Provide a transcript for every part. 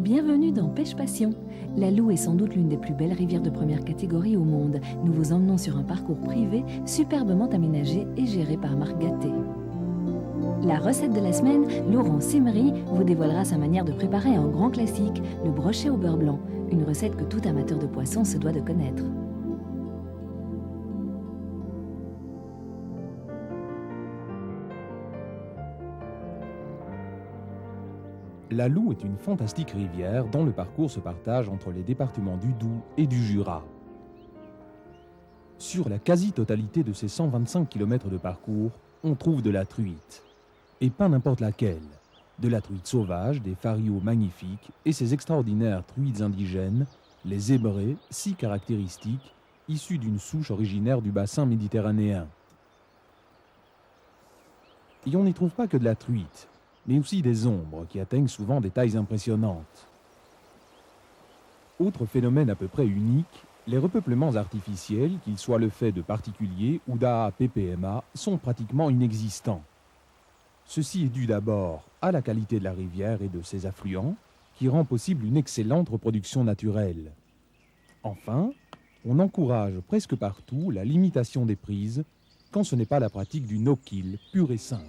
Bienvenue dans Pêche Passion. La Loue est sans doute l'une des plus belles rivières de première catégorie au monde. Nous vous emmenons sur un parcours privé superbement aménagé et géré par Marc Gatté. La recette de la semaine, Laurent Simery vous dévoilera sa manière de préparer un grand classique, le brochet au beurre blanc, une recette que tout amateur de poisson se doit de connaître. La Loue est une fantastique rivière dont le parcours se partage entre les départements du Doubs et du Jura. Sur la quasi-totalité de ces 125 km de parcours, on trouve de la truite. Et pas n'importe laquelle. De la truite sauvage, des fariots magnifiques et ces extraordinaires truites indigènes, les zébrés, si caractéristiques, issus d'une souche originaire du bassin méditerranéen. Et on n'y trouve pas que de la truite, mais aussi des ombres qui atteignent souvent des tailles impressionnantes. Autre phénomène à peu près unique, les repeuplements artificiels, qu'ils soient le fait de particuliers ou d'AAPPMA, sont pratiquement inexistants. Ceci est dû d'abord à la qualité de la rivière et de ses affluents, qui rend possible une excellente reproduction naturelle. Enfin, on encourage presque partout la limitation des prises, quand ce n'est pas la pratique du no-kill pur et simple.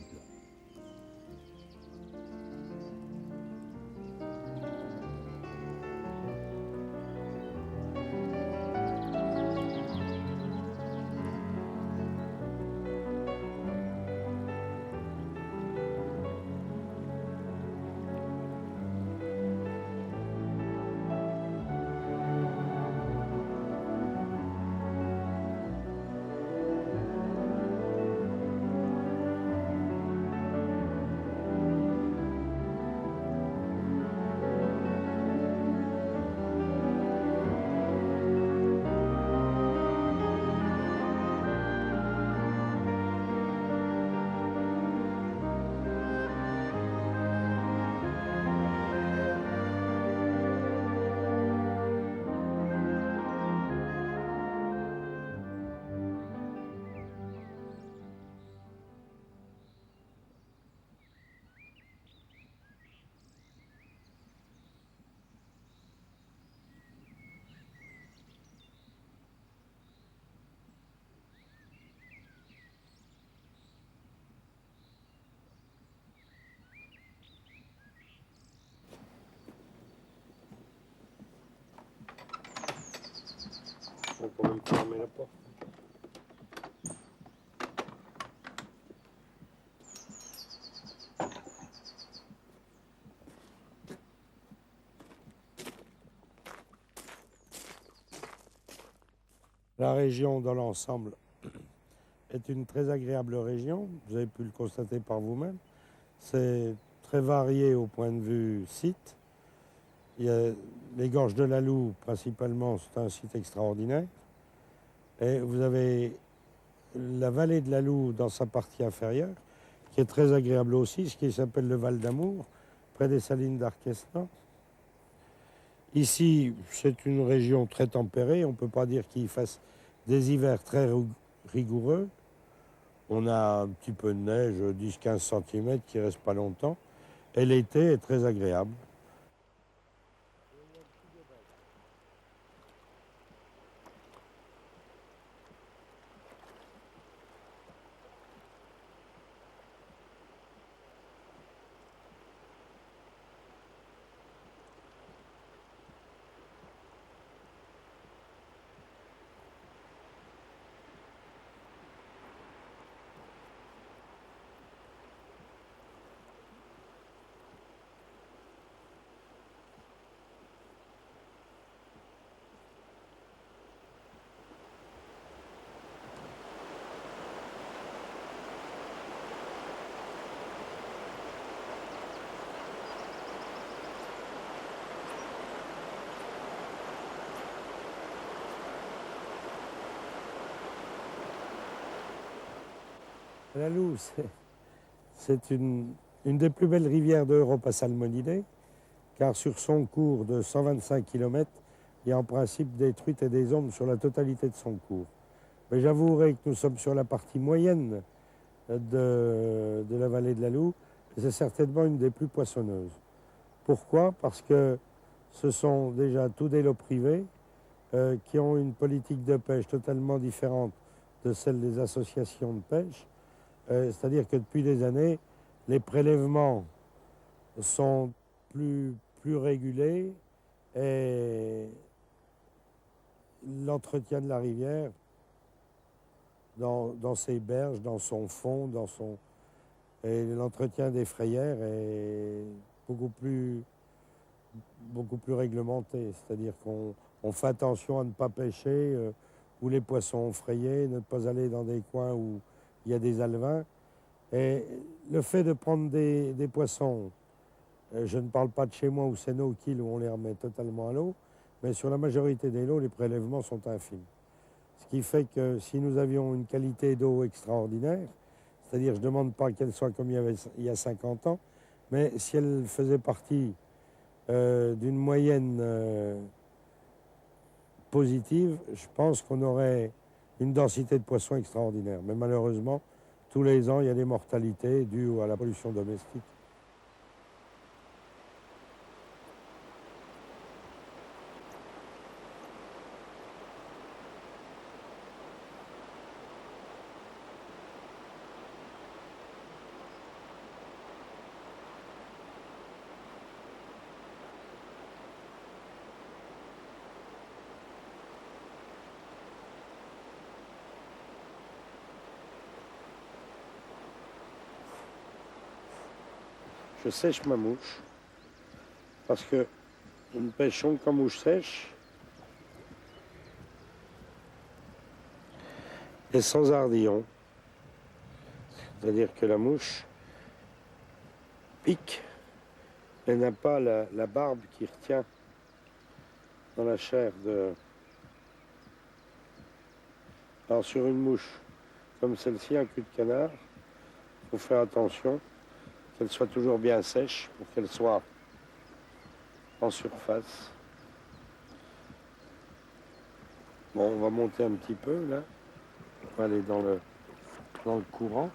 On peut même fermer la porte. La région dans l'ensemble est une très agréable région, vous avez pu le constater par vous-même. C'est très varié au point de vue site. Il y a les gorges de la Loue, principalement, c'est un site extraordinaire. Et vous avez la vallée de la Loue dans sa partie inférieure, qui est très agréable aussi, ce qui s'appelle le Val d'Amour, près des salines d'Arquestan. Ici, c'est une région très tempérée, on ne peut pas dire qu'il fasse des hivers très rigoureux. On a un petit peu de neige, 10-15 cm, qui ne reste pas longtemps. Et l'été est très agréable. La Loue, c'est une des plus belles rivières d'Europe à salmonidés, car sur son cours de 125 km, il y a en principe des truites et des ombres sur la totalité de son cours. Mais j'avouerai que nous sommes sur la partie moyenne de la vallée de la Loue, et c'est certainement une des plus poissonneuses. Pourquoi? Parce que ce sont déjà tous des lots privés qui ont une politique de pêche totalement différente de celle des associations de pêche. C'est-à-dire que depuis des années, les prélèvements sont plus régulés et l'entretien de la rivière dans ses berges, dans son fond, et l'entretien des frayères est beaucoup plus réglementé. C'est-à-dire qu'on fait attention à ne pas pêcher où les poissons ont frayé, ne pas aller dans des coins où il y a des alevins. Et le fait de prendre des poissons, je ne parle pas de chez moi où c'est no kill, où on les remet totalement à l'eau, mais sur la majorité des lots, les prélèvements sont infimes. Ce qui fait que si nous avions une qualité d'eau extraordinaire, c'est-à-dire je ne demande pas qu'elle soit comme il y a 50 ans, mais si elle faisait partie d'une moyenne positive, je pense qu'on aurait une densité de poissons extraordinaire. Mais malheureusement, tous les ans, il y a des mortalités dues à la pollution domestique. Je sèche ma mouche parce que nous pêchons comme mouche sèche et sans ardillon. C'est-à-dire que la mouche pique et n'a pas la barbe qui retient dans la chair de... Alors sur une mouche comme celle-ci, un cul de canard, il faut faire attention qu'elle soit toujours bien sèche pour qu'elle soit en surface. Bon, on va monter un petit peu là. On va aller dans le courant.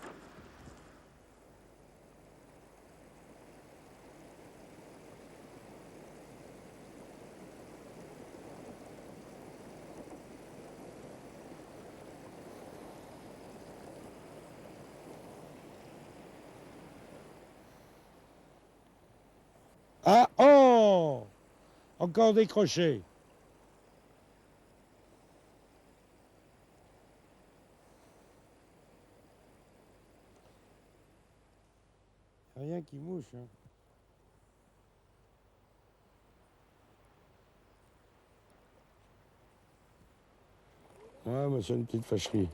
Ah oh! Encore décroché. Rien qui mouche. Hein. Ouais, mais c'est une petite fâcherie.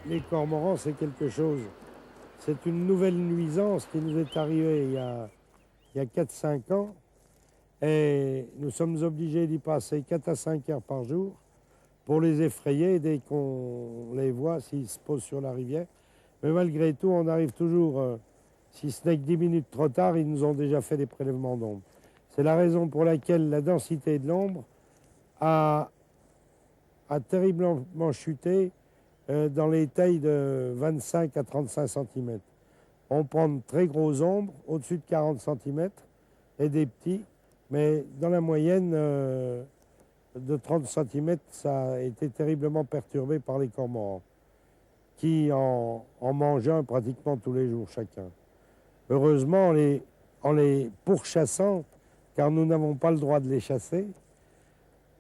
les cormorans, c'est quelque chose. C'est une nouvelle nuisance qui nous est arrivée il y a 4-5 ans. Et nous sommes obligés d'y passer 4 à 5 heures par jour pour les effrayer dès qu'on les voit, s'ils se posent sur la rivière. Mais malgré tout, on arrive toujours, si ce n'est que 10 minutes trop tard, ils nous ont déjà fait des prélèvements d'ombre. C'est la raison pour laquelle la densité de l'ombre a terriblement chuté dans les tailles de 25 à 35 cm. On prend de très grosses ombres, au-dessus de 40 cm, et des petits. Mais dans la moyenne de 30 cm, ça a été terriblement perturbé par les cormorans, qui en mangent un pratiquement tous les jours chacun. Heureusement, en les pourchassant, car nous n'avons pas le droit de les chasser,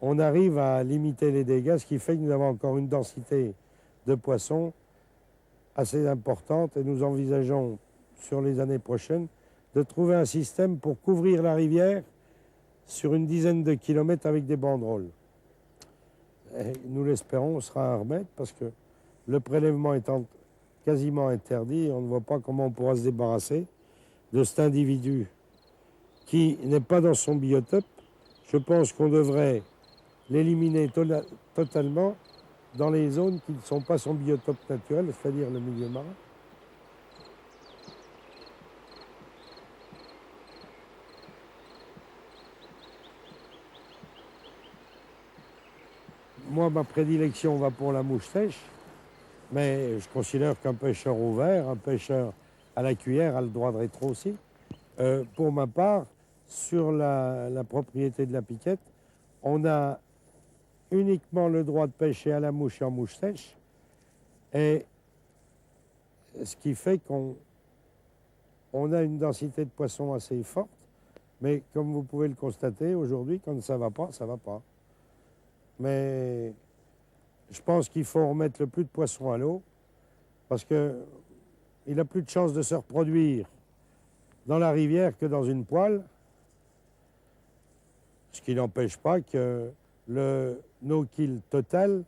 on arrive à limiter les dégâts, ce qui fait que nous avons encore une densité de poissons assez importante et nous envisageons sur les années prochaines de trouver un système pour couvrir la rivière sur une dizaine de kilomètres avec des banderoles. Et nous l'espérons, on sera un remède parce que le prélèvement étant quasiment interdit, on ne voit pas comment on pourra se débarrasser de cet individu qui n'est pas dans son biotope. Je pense qu'on devrait l'éliminer totalement dans les zones qui ne sont pas son biotope naturel, c'est-à-dire le milieu marin. Moi, ma prédilection va pour la mouche sèche, mais je considère qu'un pêcheur au verre, un pêcheur à la cuillère a le droit de rétro aussi. Pour ma part, sur la propriété de la piquette, on a uniquement le droit de pêcher à la mouche et en mouche sèche, et ce qui fait qu'on a une densité de poissons assez forte, mais comme vous pouvez le constater, aujourd'hui, quand ça va pas, ça va pas. Mais je pense qu'il faut remettre le plus de poissons à l'eau, parce qu'il a plus de chances de se reproduire dans la rivière que dans une poêle, ce qui n'empêche pas que le no-kill total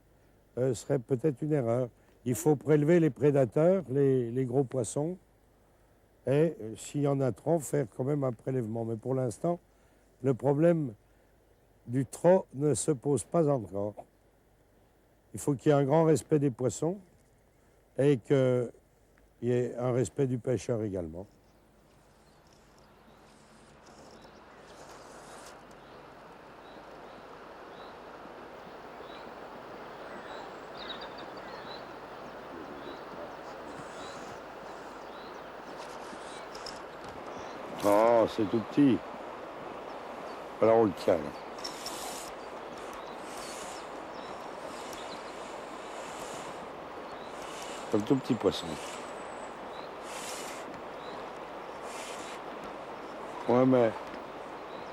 serait peut-être une erreur. Il faut prélever les prédateurs, les gros poissons, et s'il y en a trop, faire quand même un prélèvement. Mais pour l'instant, le problème du trop ne se pose pas encore. Il faut qu'il y ait un grand respect des poissons et qu'il y ait un respect du pêcheur également. Oh, c'est tout petit. Alors on le tient. Là. Un tout petit poisson. Ouais, mais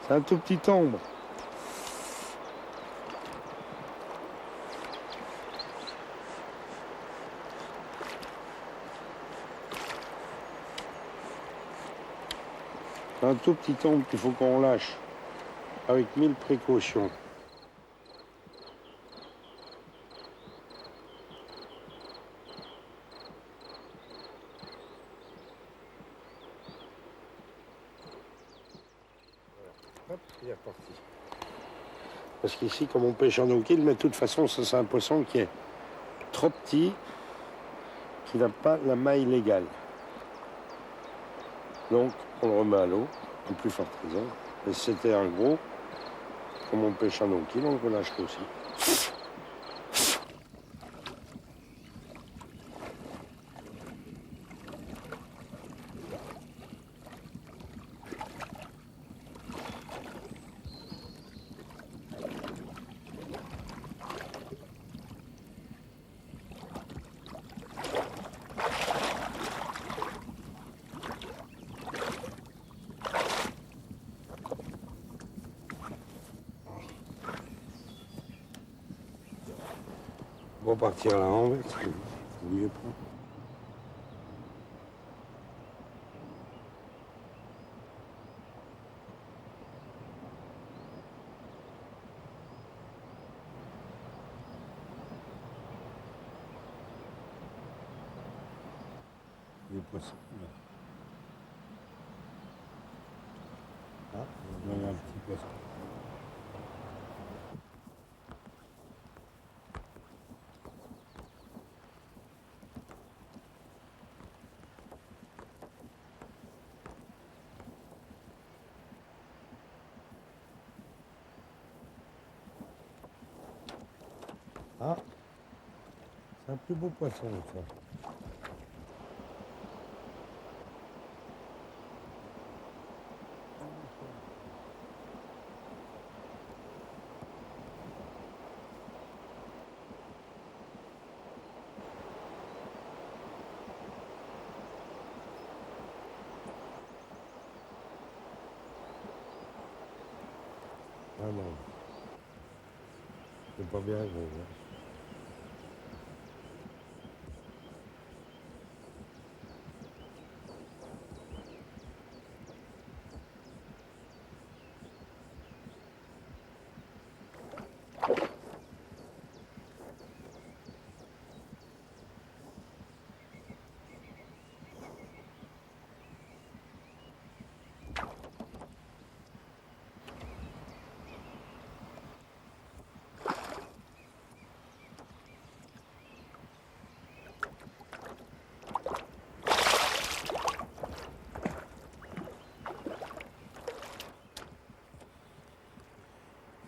c'est un tout petit ombre. C'est un tout petit ombre qu'il faut qu'on lâche avec 1000 précautions. Hop, il est reparti. Parce qu'ici, comme on pêche en no-kill, mais de toute façon, ça c'est un poisson qui est trop petit, qui n'a pas la maille légale. Donc, on le remet à l'eau, en plus forte raison. Et si c'était un gros, comme on pêche en no-kill, on le relâcherait aussi. On va partir là en fait, c'est mieux pas. des poissons. Ah, il y a un petit poisson. Ah, c'est un plus beau poisson, ça. Ah non, c'est pas bien gros. Hein.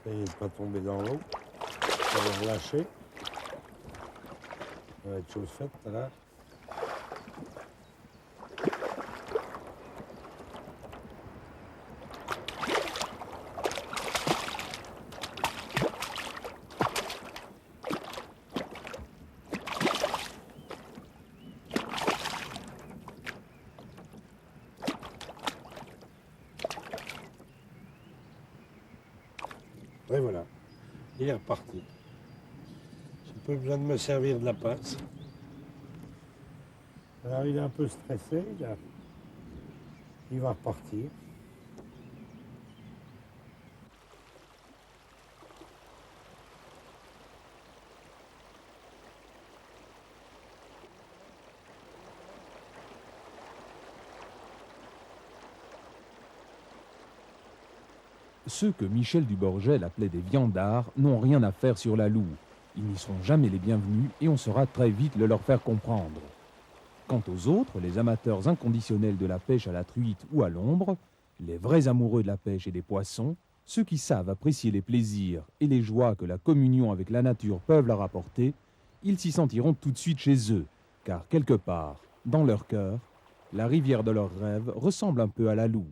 Ça y est, il n'est pas tombé dans l'eau. Ça va relâcher. Ça va être chose faite là. Et voilà, il est reparti. J'ai pas besoin de me servir de la pince. Alors il est un peu stressé, là. Il va repartir. Ceux que Michel Duborgel appelait des viandards n'ont rien à faire sur la Loue. Ils n'y seront jamais les bienvenus et on saura très vite le leur faire comprendre. Quant aux autres, les amateurs inconditionnels de la pêche à la truite ou à l'ombre, les vrais amoureux de la pêche et des poissons, ceux qui savent apprécier les plaisirs et les joies que la communion avec la nature peuvent leur apporter, ils s'y sentiront tout de suite chez eux, car quelque part, dans leur cœur, la rivière de leurs rêves ressemble un peu à la Loue.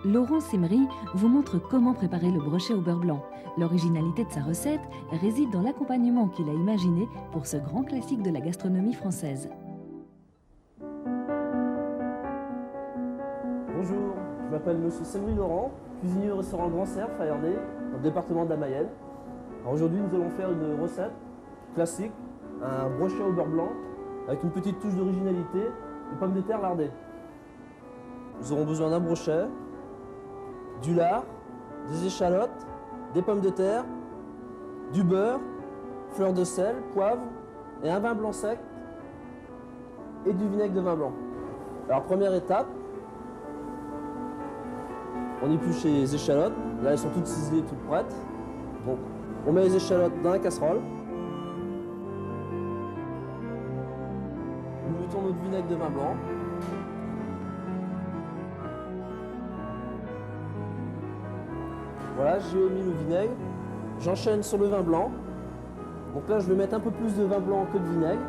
Laurent Simery vous montre comment préparer le brochet au beurre blanc. L'originalité de sa recette réside dans l'accompagnement qu'il a imaginé pour ce grand classique de la gastronomie française. Bonjour, je m'appelle Monsieur Simery Laurent, cuisinier au restaurant Grand Cerf à Erdé, dans le département de la Mayenne. Aujourd'hui, nous allons faire une recette classique, un brochet au beurre blanc, avec une petite touche d'originalité, de pommes de terre lardées. Nous aurons besoin d'un brochet, du lard, des échalotes, des pommes de terre, du beurre, fleur de sel, poivre et un vin blanc sec et du vinaigre de vin blanc. Alors première étape, on épluche les échalotes. Là elles sont toutes ciselées, toutes prêtes. Donc on met les échalotes dans la casserole. Nous mettons notre vinaigre de vin blanc. Voilà, j'ai mis le vinaigre. J'enchaîne sur le vin blanc. Donc là, je vais mettre un peu plus de vin blanc que de vinaigre.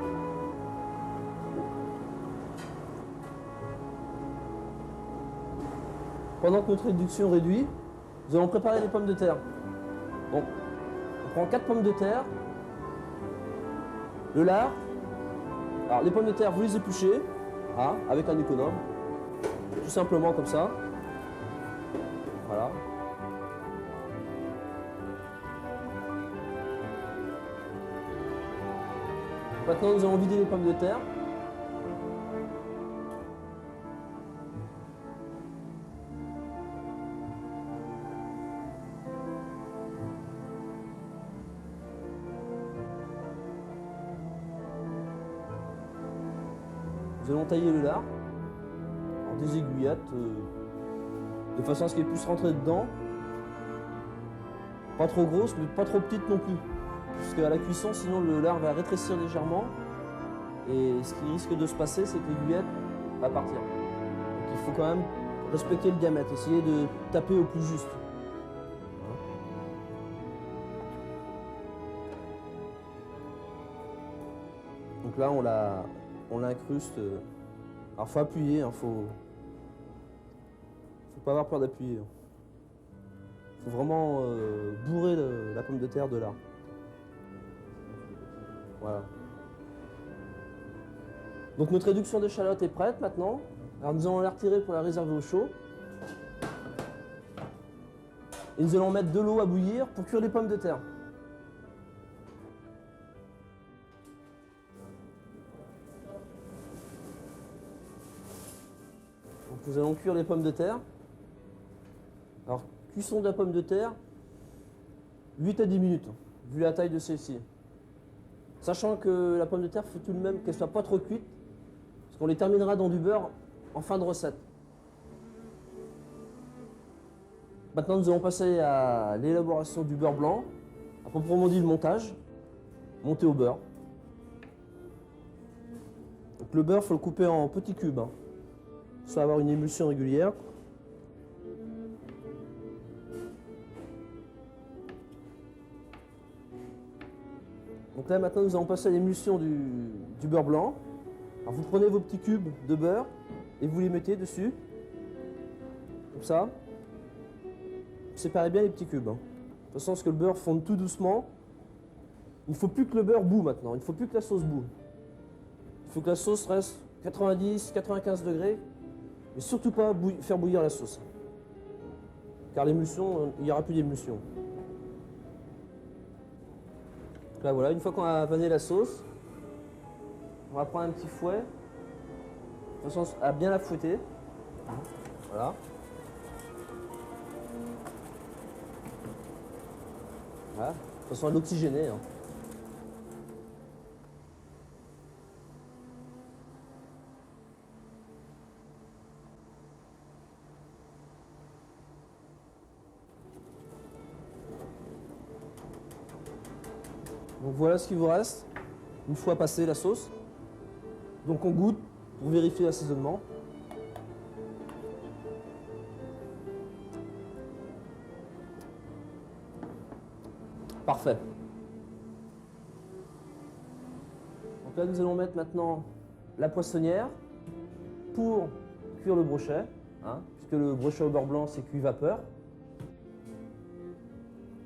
Pendant que notre réduction réduit, nous allons préparer les pommes de terre. Donc, on prend 4 pommes de terre, le lard. Alors, les pommes de terre, vous les épluchez, avec un économe, tout simplement comme ça. Voilà. Maintenant, nous allons vider les pommes de terre. Nous allons tailler le lard en des aiguillettes de façon à ce qu'il puisse rentrer dedans. Pas trop grosse, mais pas trop petite non plus. Puisqu'à la cuisson, sinon le lard va rétrécir légèrement. Et ce qui risque de se passer, c'est que l'aiguillette va partir. Donc il faut quand même respecter le diamètre, essayer de taper au plus juste. Donc là, on l'incruste. Alors faut appuyer, faut pas avoir peur d'appuyer. Faut vraiment bourrer la pomme de terre de lard. Voilà. Donc notre réduction d'échalote est prête maintenant. Alors nous allons la retirer pour la réserver au chaud. Et nous allons mettre de l'eau à bouillir pour cuire les pommes de terre. Donc nous allons cuire les pommes de terre. Alors cuisson de la pomme de terre, 8 à 10 minutes, vu la taille de celle-ci. Sachant que la pomme de terre, il faut tout de même qu'elle soit pas trop cuite, parce qu'on les terminera dans du beurre en fin de recette. Maintenant, nous allons passer à l'élaboration du beurre blanc, à proprement dit le montage, monter au beurre. Donc le beurre, il faut le couper en petits cubes, soit avoir une émulsion régulière. Donc là maintenant nous allons passer à l'émulsion du beurre blanc. Alors vous prenez vos petits cubes de beurre et vous les mettez dessus, comme ça. Séparez bien les petits cubes. De toute façon, ce que le beurre fonde tout doucement. Il ne faut plus que le beurre bout maintenant, il ne faut plus que la sauce bout. Il faut que la sauce reste 90-95 degrés, mais surtout pas faire bouillir la sauce. Car l'émulsion, il n'y aura plus d'émulsion. Là voilà, une fois qu'on a vanné la sauce, on va prendre un petit fouet, de façon à bien la fouetter. Voilà. Voilà, de façon à l'oxygéner. Donc voilà ce qu'il vous reste, une fois passée la sauce. Donc on goûte pour vérifier l'assaisonnement. Parfait. Donc là nous allons mettre maintenant la poissonnière pour cuire le brochet, puisque le brochet au beurre blanc c'est cuit vapeur.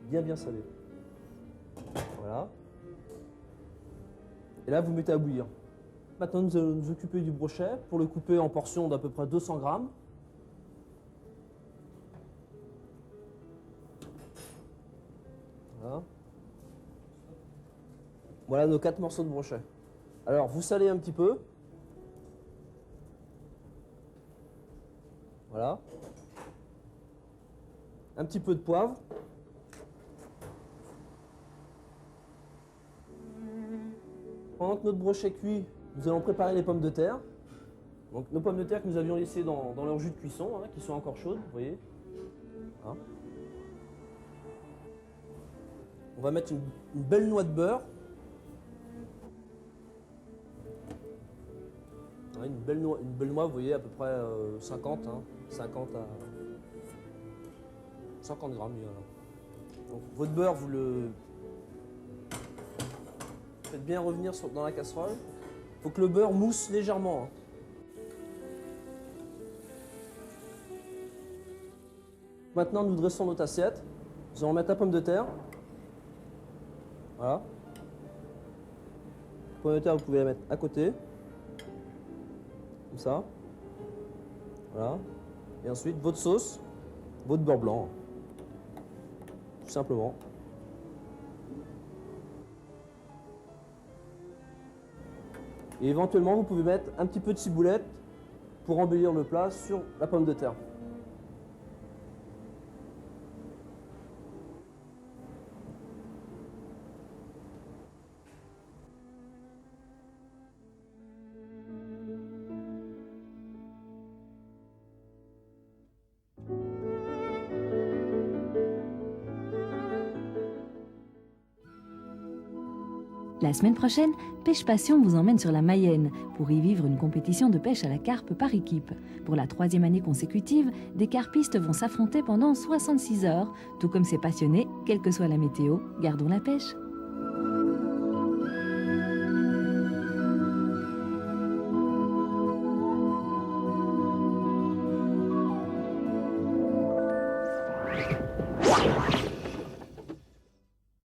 Bien salé. Voilà. Et là, vous mettez à bouillir. Maintenant, nous allons nous occuper du brochet pour le couper en portions d'à peu près 200 grammes. Voilà. Voilà nos 4 morceaux de brochet. Alors, vous salez un petit peu. Voilà. Un petit peu de poivre. Pendant que notre brochet cuit, nous allons préparer les pommes de terre. Donc nos pommes de terre que nous avions laissées dans leur jus de cuisson, qui sont encore chaudes, vous voyez. On va mettre une belle noix de beurre. Une belle noix, vous voyez, à peu près 50 à 50 grammes. Donc, votre beurre, vous le faites bien revenir dans la casserole. Il faut que le beurre mousse légèrement. Maintenant, nous dressons notre assiette. Nous allons mettre la pomme de terre. Voilà. La pomme de terre, vous pouvez la mettre à côté. Comme ça. Voilà. Et ensuite, votre sauce, votre beurre blanc. Tout simplement. Et éventuellement, vous pouvez mettre un petit peu de ciboulette pour embellir le plat sur la pomme de terre. La semaine prochaine, Pêche Passion vous emmène sur la Mayenne pour y vivre une compétition de pêche à la carpe par équipe. Pour la 3e année consécutive, des carpistes vont s'affronter pendant 66 heures. Tout comme ces passionnés, quelle que soit la météo, gardons la pêche.